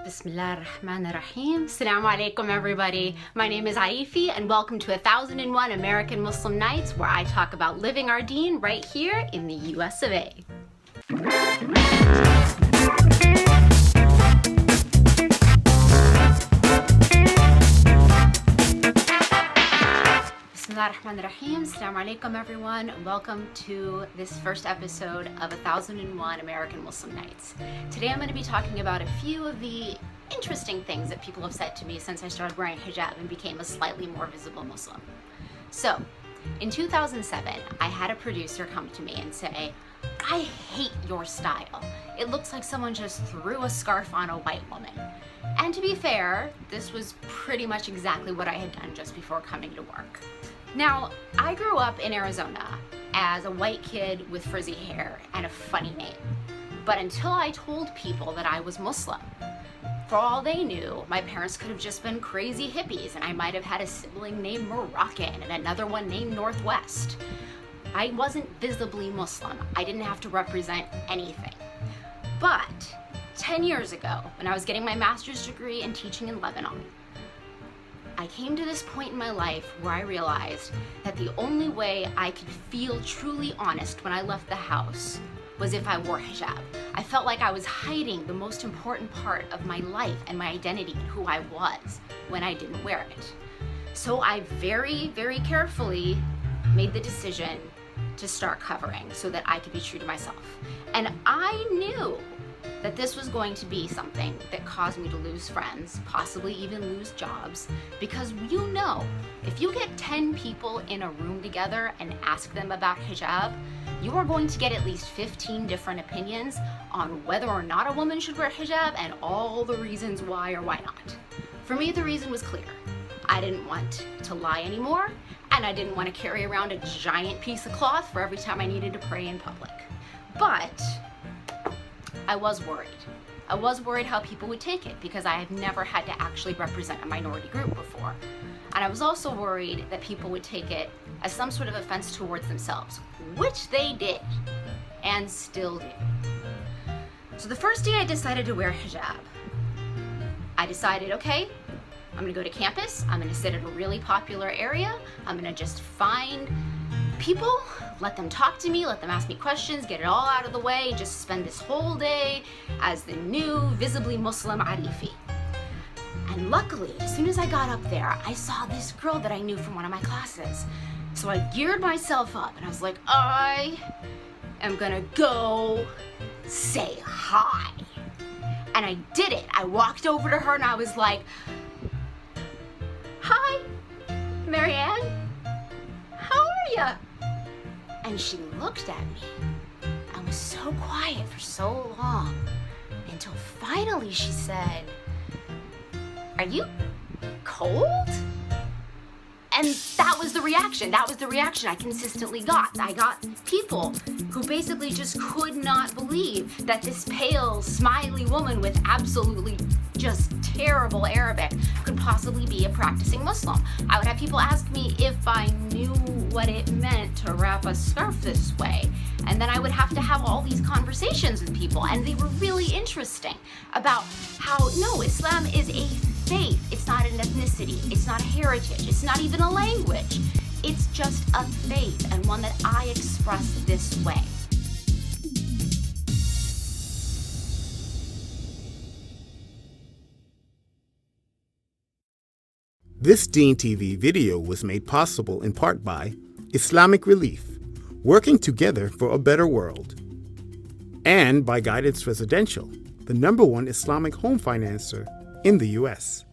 Bismillah ar-Rahman ar-Rahim. Assalamu alaikum everybody. My name is Arifi and welcome to 1001 American Muslim Nights, where I talk about living our deen right here in the US of A. Bismillah ar-Rahman ar-Rahim. Assalamu alaikum everyone. Welcome to this first episode of 1001 American Muslim Nights. Today I'm going to be talking about a few of the interesting things that people have said to me since I started wearing hijab and became a slightly more visible Muslim. So, in 2007, I had a producer come to me and say, "I hate your style. It looks like someone just threw a scarf on a white woman." And to be fair, this was pretty much exactly what I had done just before coming to work. Now, I grew up in Arizona as a white kid with frizzy hair and a funny name. But until I told people that I was Muslim, for all they knew, my parents could have just been crazy hippies and I might have had a sibling named Moroccan and another one named Northwest. I wasn't visibly Muslim. I didn't have to represent anything. But 10 years ago, when I was getting my master's degree and teaching in Lebanon, I came to this point in my life where I realized that the only way I could feel truly honest when I left the house was if I wore hijab. I felt like I was hiding the most important part of my life and my identity and who I was when I didn't wear it. So I very, very carefully made the decision to start covering so that I could be true to myself. And I knew that this was going to be something that caused me to lose friends, possibly even lose jobs, because you know, if you get 10 people in a room together and ask them about hijab, you are going to get at least 15 different opinions on whether or not a woman should wear hijab and all the reasons why or why not. For me, the reason was clear. I didn't want to lie anymore, and I didn't want to carry around a giant piece of cloth for every time I needed to pray in public. But I was worried. I was worried how people would take it because I have never had to actually represent a minority group before. And I was also worried that people would take it as some sort of offense towards themselves, which they did, and still do. So the first day I decided to wear hijab, I decided, okay, I'm gonna go to campus, I'm gonna sit in a really popular area, I'm gonna just find people, let them talk to me, let them ask me questions, get it all out of the way, just spend this whole day as the new visibly Muslim Arifi. And luckily, as soon as I got up there, I saw this girl that I knew from one of my classes. So I geared myself up and I was like, I am gonna go say hi. And I did it. I walked over to her and I was like, "Hi, Marianne, how are ya?" And she looked at me and was so quiet for so long until finally she said, "Are you cold?" And that was the reaction. That was the reaction I consistently got. I got people who basically just could not believe that this pale, smiley woman with absolutely just terrible Arabic could possibly be a practicing Muslim. I would have people ask me if I knew what it meant to wrap a scarf this way. And then I would have to have all these conversations with people, and they were really interesting about how, no, Islam is a faith. It's not an ethnicity. It's not a heritage. It's not even a language. It's just a faith, and one that I express this way. This DEEN TV video was made possible in part by Islamic Relief, working together for a better world, and by Guidance Residential, the #1 Islamic home financer in the U.S.